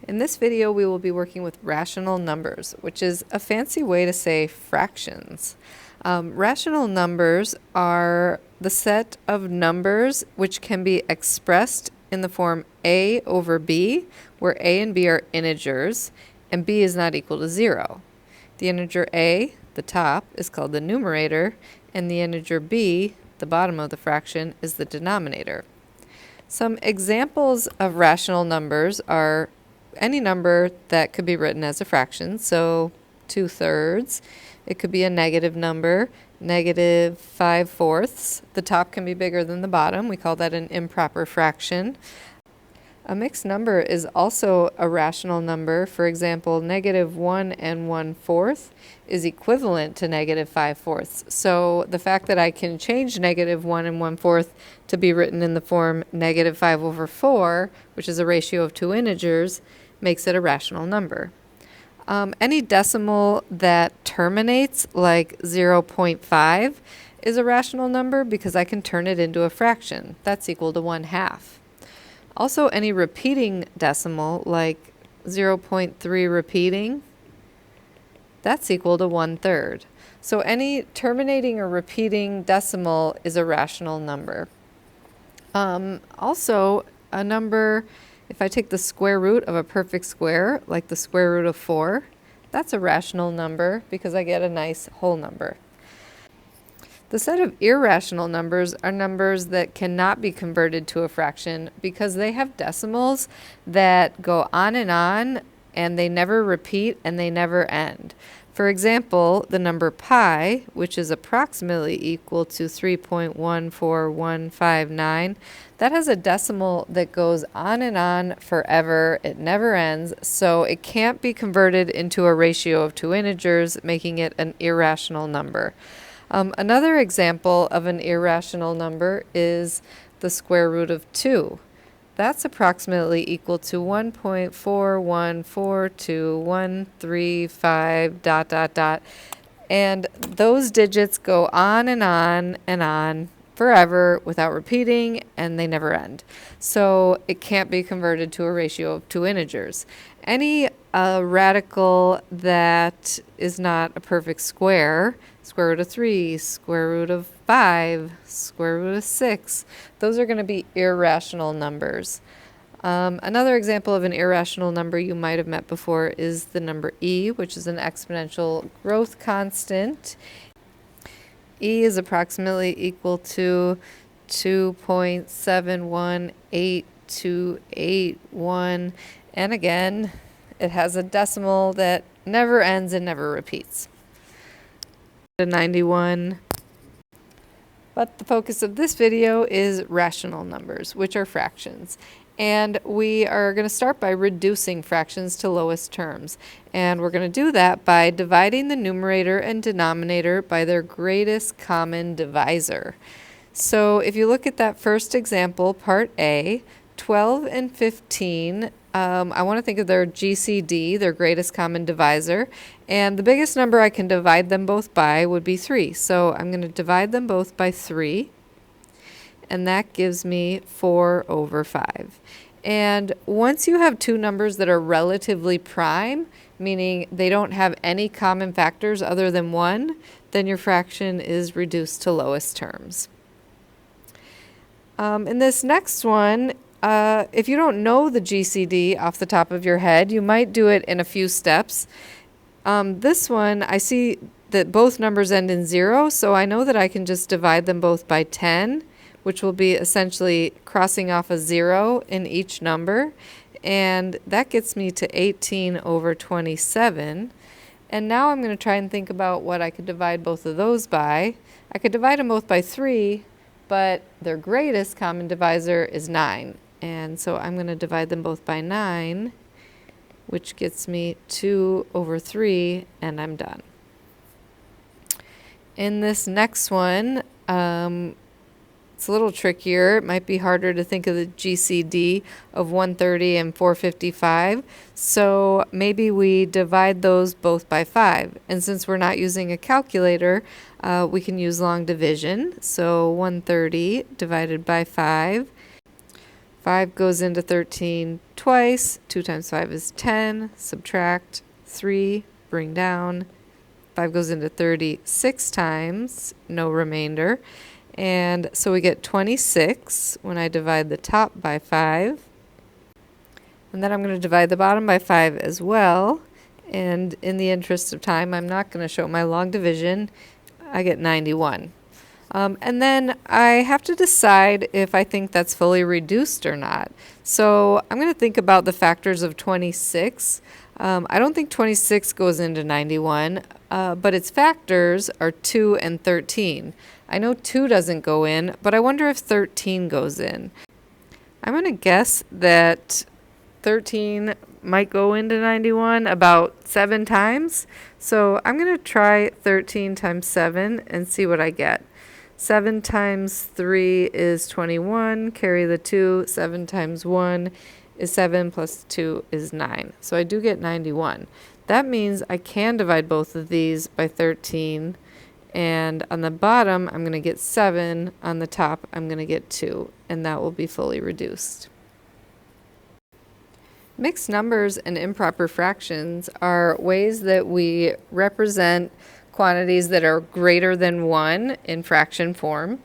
In this video, we will be working with rational numbers, which is a fancy way to say fractions. Rational numbers are the set of numbers which can be expressed in the form a over b, where a and b are integers, and b is not equal to 0. The integer a, the top, is called the numerator, and the integer b, the bottom of the fraction, is the denominator. Some examples of rational numbers are any number that could be written as a fraction, so 2/3. It could be a negative number, negative 5/4. The top can be bigger than the bottom. We call that an improper fraction. A mixed number is also a rational number. For example, negative 1 and 1/4 is equivalent to negative 5/4. So the fact that I can change negative 1 and 1/4 to be written in the form negative 5/4, which is a ratio of two integers, makes it a rational number. Any decimal that terminates, like 0.5, is a rational number because I can turn it into a fraction. That's equal to 1/2. Also, any repeating decimal, like 0.3 repeating, that's equal to 1/3. So any terminating or repeating decimal is a rational number. Also, a number, if I take the square root of a perfect square, like the square root of 4, that's a rational number because I get a nice whole number. The set of irrational numbers are numbers that cannot be converted to a fraction because they have decimals that go on and they never repeat and they never end. For example, the number pi, which is approximately equal to 3.14159, that has a decimal that goes on forever. It never ends, so it can't be converted into a ratio of two integers, making it an irrational number. Another example of an irrational number is the square root of 2. That's approximately equal to 1.4142135 ... And those digits go on and on forever without repeating, and they never end. So it can't be converted to a ratio of two integers. Any radical that is not a perfect square, square root of 3, square root of 5, square root of 6, those are going to be irrational numbers. Another example of an irrational number you might have met before is the number e, which is an exponential growth constant. E is approximately equal to 2.718281, and again, it has a decimal that never ends and never repeats. 91. But the focus of this video is rational numbers, which are fractions. And we are going to start by reducing fractions to lowest terms. And we're going to do that by dividing the numerator and denominator by their greatest common divisor. So if you look at that first example, part A, 12 and 15, I want to think of their GCD, their greatest common divisor, and the biggest number I can divide them both by would be 3. So I'm going to divide them both by 3, and that gives me 4/5. And once you have two numbers that are relatively prime, meaning they don't have any common factors other than 1, then your fraction is reduced to lowest terms. In this next one, if you don't know the GCD off the top of your head, you might do it in a few steps. This one, I see that both numbers end in 0, so I know that I can just divide them both by 10, which will be essentially crossing off a 0 in each number. And that gets me to 18/27. And now I'm going to try and think about what I could divide both of those by. I could divide them both by 3, but their greatest common divisor is 9. And so I'm going to divide them both by 9, which gets me 2/3, and I'm done. In this next one, it's a little trickier. It might be harder to think of the GCD of 130 and 455. So maybe we divide those both by 5. And since we're not using a calculator, we can use long division. So 130 divided by 5. 5 goes into 13 twice. 2 times 5 is 10. Subtract 3, bring down. 5 goes into 36 times, no remainder. And so we get 26 when I divide the top by 5. And then I'm going to divide the bottom by 5 as well. And in the interest of time, I'm not going to show my long division. I get 91. And then I have to decide if I think that's fully reduced or not. So I'm going to think about the factors of 26. I don't think 26 goes into 91, but its factors are 2 and 13. I know 2 doesn't go in, but I wonder if 13 goes in. I'm going to guess that 13 might go into 91 about 7 times. So I'm going to try 13 times 7 and see what I get. 7 times 3 is 21, carry the 2. 7 times 1 is 7, plus 2 is 9. So I do get 91. That means I can divide both of these by 13. And on the bottom, I'm going to get 7. On the top, I'm going to get 2. And that will be fully reduced. Mixed numbers and improper fractions are ways that we represent quantities that are greater than 1 in fraction form.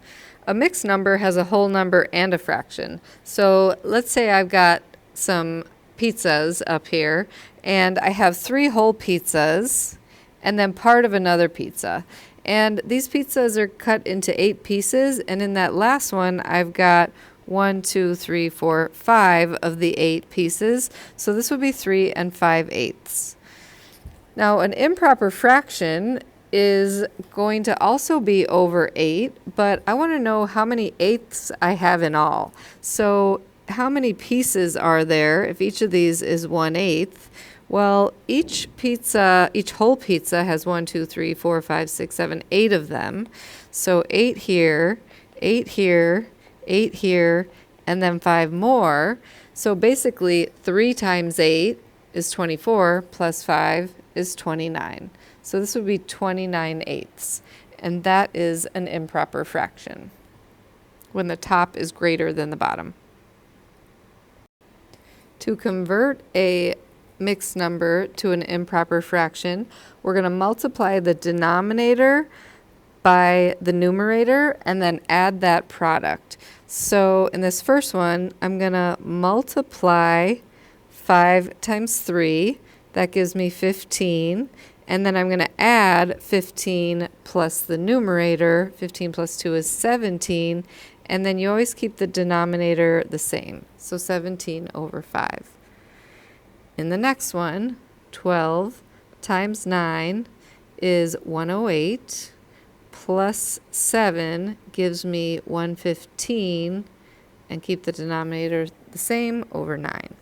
A mixed number has a whole number and a fraction. So let's say I've got some pizzas up here, and I have 3 whole pizzas and then part of another pizza. And these pizzas are cut into 8 pieces, and in that last one I've got 1, 2, 3, 4, 5 of the 8 pieces. So this would be 3 and 5/8. Now an improper fraction is going to also be over 8, but I want to know how many eighths I have in all. So how many pieces are there if each of these is 1/8? Well, each whole pizza has 1, 2, 3, 4, 5, 6, 7, 8 of them. So 8 here, 8 here, 8 here, and then 5 more. So basically 3 times 8 is 24, plus 5 is 29. So this would be 29/8, and that is an improper fraction when the top is greater than the bottom. To convert a mixed number to an improper fraction, we're going to multiply the denominator by the numerator and then add that product. So in this first one, I'm going to multiply 5 times 3. That gives me 15. And then I'm going to add 15 plus the numerator. 15 plus 2 is 17. And then you always keep the denominator the same. So 17 over 5. In the next one, 12 times 9 is 108. Plus 7 gives me 115. And keep the denominator the same over 9.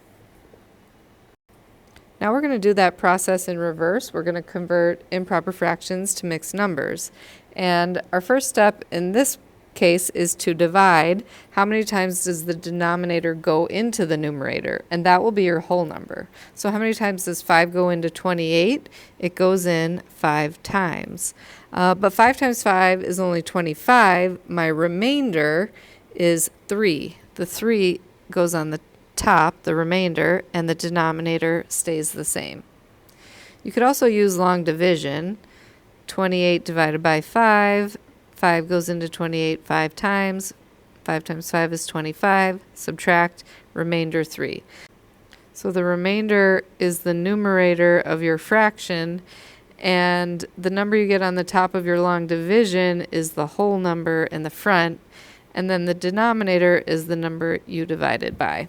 Now we're going to do that process in reverse. We're going to convert improper fractions to mixed numbers. And our first step in this case is to divide. How many times does the denominator go into the numerator? And that will be your whole number. So how many times does 5 go into 28? It goes in 5 times. But 5 times 5 is only 25. My remainder is 3. The 3 goes on the top, the remainder, and the denominator stays the same. You could also use long division. 28 divided by 5. 5 goes into 28 5 times. 5 times 5 is 25. Subtract, remainder 3. So the remainder is the numerator of your fraction, and the number you get on the top of your long division is the whole number in the front, and then the denominator is the number you divided by.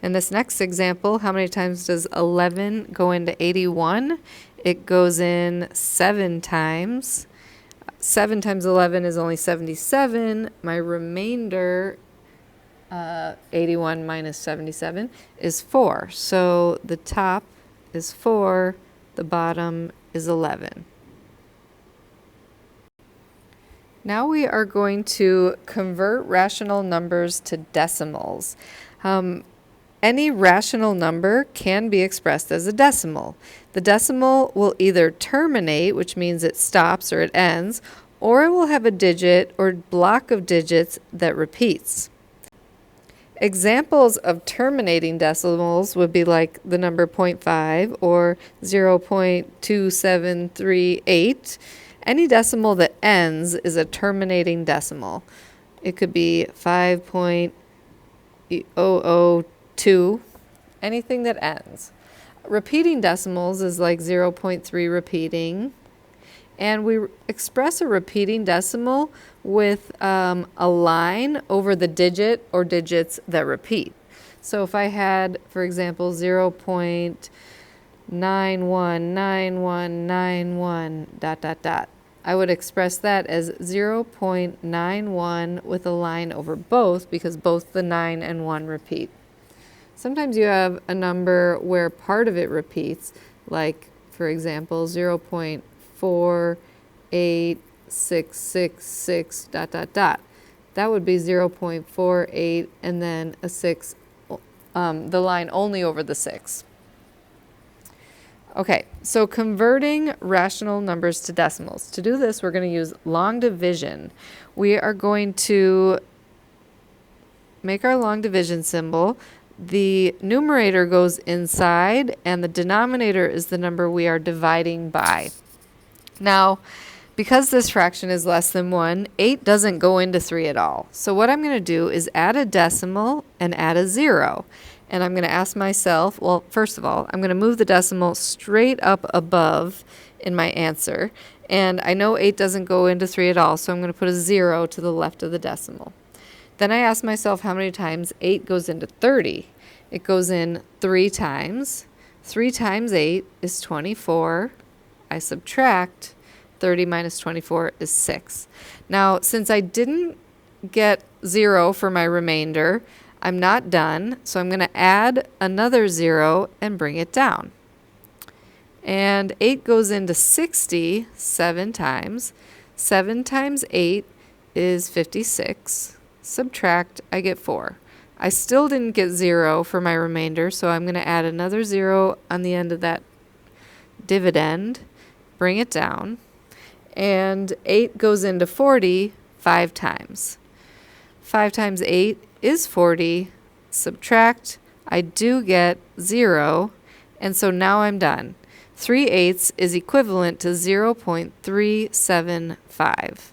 In this next example, how many times does 11 go into 81? It goes in 7 times. 7 times 11 is only 77. My remainder, 81 minus 77, is 4. So the top is 4, the bottom is 11. Now we are going to convert rational numbers to decimals. Any rational number can be expressed as a decimal. The decimal will either terminate, which means it stops or it ends, or it will have a digit or block of digits that repeats. Examples of terminating decimals would be like the number 0.5 or 0.2738. Any decimal that ends is a terminating decimal. It could be 5.002, anything that ends. Repeating decimals is like 0.3 repeating. And we express a repeating decimal with a line over the digit or digits that repeat. So if I had, for example, 0.919191 ... I would express that as 0.91 with a line over both because both the 9 and 1 repeat. Sometimes you have a number where part of it repeats, like, for example, 0.48666 ... That would be 0.48 and then a 6, the line only over the 6. Okay, so converting rational numbers to decimals. To do this, we're going to use long division. We are going to make our long division symbol. The numerator goes inside, and the denominator is the number we are dividing by. Now, because this fraction is less than 1, 8 doesn't go into 3 at all. So what I'm going to do is add a decimal and add a 0. And I'm going to ask myself, well, first of all, I'm going to move the decimal straight up above in my answer. And I know 8 doesn't go into 3 at all, so I'm going to put a 0 to the left of the decimal. Then I ask myself how many times 8 goes into 30. It goes in 3 times. 3 times 8 is 24. I subtract. 30 minus 24 is 6. Now, since I didn't get 0 for my remainder, I'm not done, so I'm going to add another 0 and bring it down. And 8 goes into 60 7 times. 7 times 8 is 56. Subtract, I get 4. I still didn't get 0 for my remainder, so I'm going to add another 0 on the end of that dividend, bring it down. And 8 goes into 40 5 times. 5 times 8 is 40, subtract, I do get 0, and so now I'm done. 3/8 is equivalent to 0.375.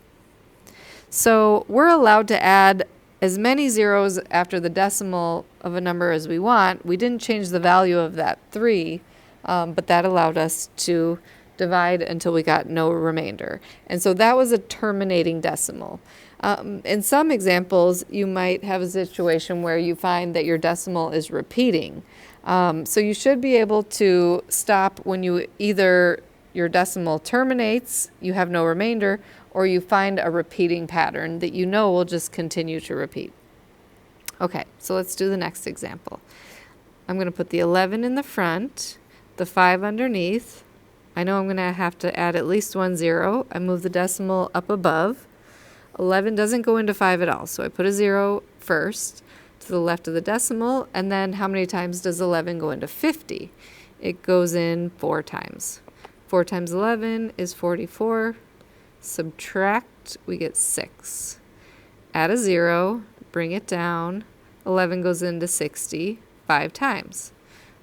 So we're allowed to add as many zeros after the decimal of a number as we want. We didn't change the value of that 3, but that allowed us to divide until we got no remainder. And so that was a terminating decimal. In some examples, you might have a situation where you find that your decimal is repeating. So you should be able to stop when either your decimal terminates, you have no remainder, or you find a repeating pattern that you know will just continue to repeat. Okay, so let's do the next example. I'm going to put the 11 in the front, the 5 underneath. I know I'm going to have to add at least 1 0. I move the decimal up above. 11 doesn't go into 5 at all, so I put a 0 first to the left of the decimal, and then how many times does 11 go into 50? It goes in 4 times. 4 times 11 is 44. Subtract, we get 6. Add a 0, bring it down. 11 goes into 60 5 times.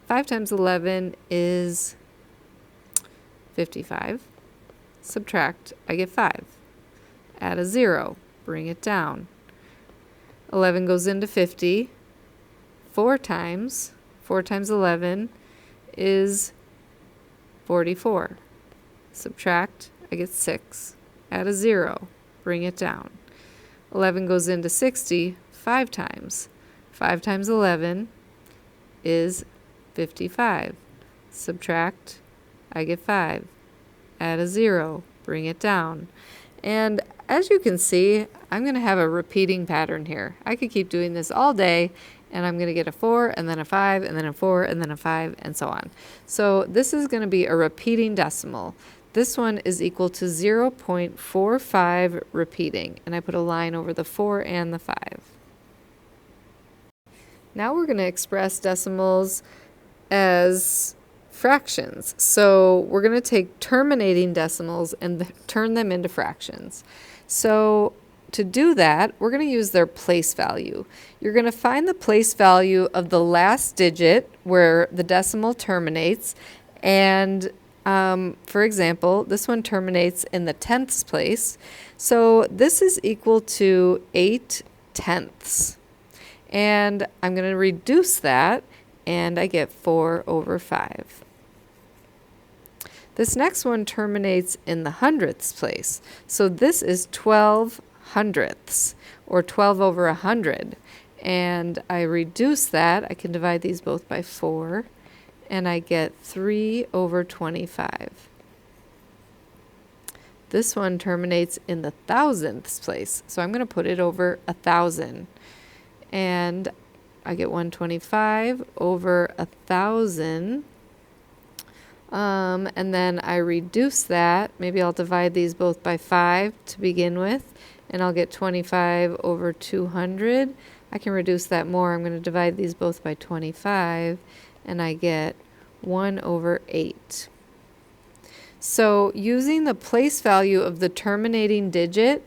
5 times 11 is 55. Subtract, I get 5. Add a 0, bring it down. 11 goes into 50 4 times. 4 times 11 is 44. Subtract, I get 6. Add a 0, bring it down. 11 goes into 60 5 times. 5 times 11 is 55. Subtract, I get 5. Add a 0, bring it down. And as you can see, I'm going to have a repeating pattern here. I could keep doing this all day, and I'm going to get a 4, and then a 5, and then a 4, and then a 5, and so on. So this is going to be a repeating decimal. This one is equal to 0.45 repeating, and I put a line over the 4 and the 5. Now we're going to express decimals as fractions. So we're going to take terminating decimals and turn them into fractions. So to do that, we're going to use their place value. You're going to find the place value of the last digit where the decimal terminates. And for example, this one terminates in the tenths place. So this is equal to 8/10. And I'm going to reduce that, and I get 4/5. This next one terminates in the hundredths place. So this is 12/100ths, or 12/100. And I reduce that. I can divide these both by 4, and I get 3/25. This one terminates in the thousandths place. So I'm going to put it over 1,000. And I get 125/1,000. And then I reduce that. Maybe I'll divide these both by 5 to begin with, and I'll get 25/200. I can reduce that more. I'm going to divide these both by 25, and I get 1/8. So using the place value of the terminating digit,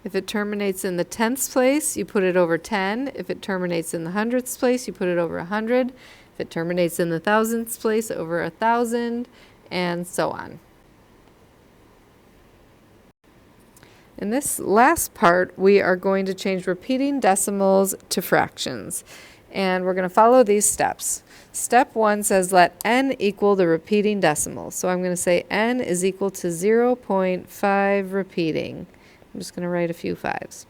if it terminates in the tenths place, you put it over 10. If it terminates in the hundredths place, you put it over 100. If it terminates in the thousandths place, over 1,000, and so on. In this last part, we are going to change repeating decimals to fractions. And we're going to follow these steps. Step 1 says let n equal the repeating decimal. So I'm going to say n is equal to 0.5 repeating. I'm just going to write a few 5s.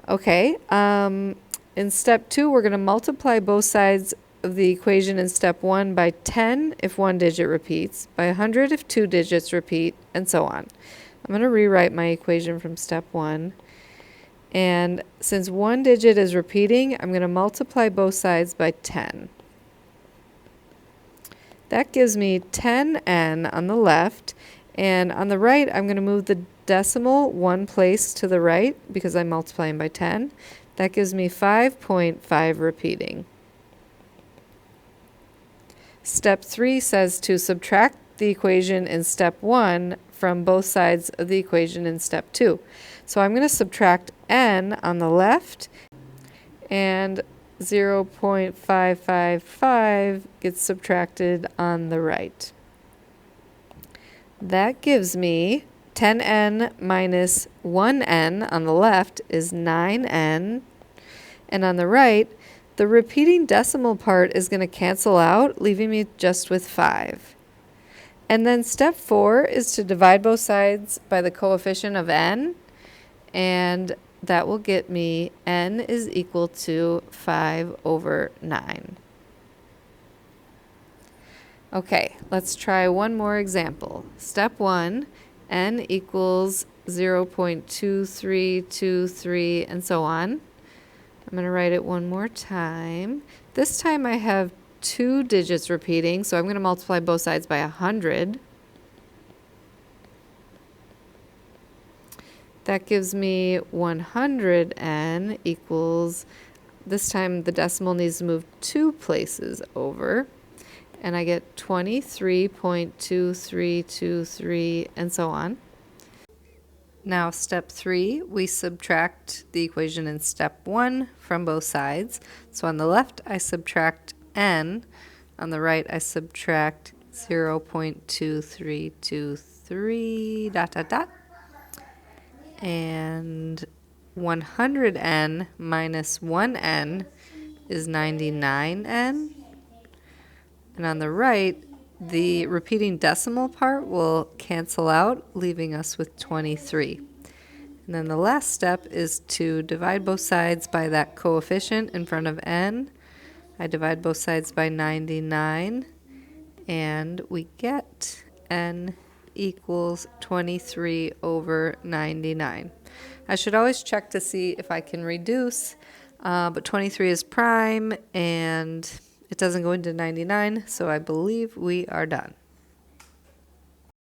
Okay, in step 2, we're going to multiply both sides of the equation in step 1 by 10 if one digit repeats, by 100 if two digits repeat, and so on. I'm going to rewrite my equation from step 1. And since one digit is repeating, I'm going to multiply both sides by 10. That gives me 10n on the left, and on the right, I'm going to move the decimal one place to the right because I'm multiplying by 10. That gives me 5.5 repeating. Step 3 says to subtract the equation in step 1 from both sides of the equation in step 2. So I'm going to subtract n on the left, and 0.555 gets subtracted on the right. That gives me 10n minus 1n on the left is 9n, and on the right, the repeating decimal part is going to cancel out, leaving me just with 5. And then step 4 is to divide both sides by the coefficient of n, and that will get me n is equal to 5/9. Okay, let's try one more example. Step 1, n equals 0.2323, and so on. I'm going to write it one more time. This time I have two digits repeating, so I'm going to multiply both sides by 100. That gives me 100n equals, this time the decimal needs to move 2 places over, and I get 23.2323, and so on. Now step 3, we subtract the equation in step 1 from both sides. So on the left I subtract n, on the right I subtract 0.2323 dot dot dot, and 100n minus 1n is 99n, and on the right the repeating decimal part will cancel out, leaving us with 23. And then the last step is to divide both sides by that coefficient in front of n. I divide both sides by 99, and we get n equals 23/99. I should always check to see if I can reduce, but 23 is prime, and it doesn't go into 99, so I believe we are done.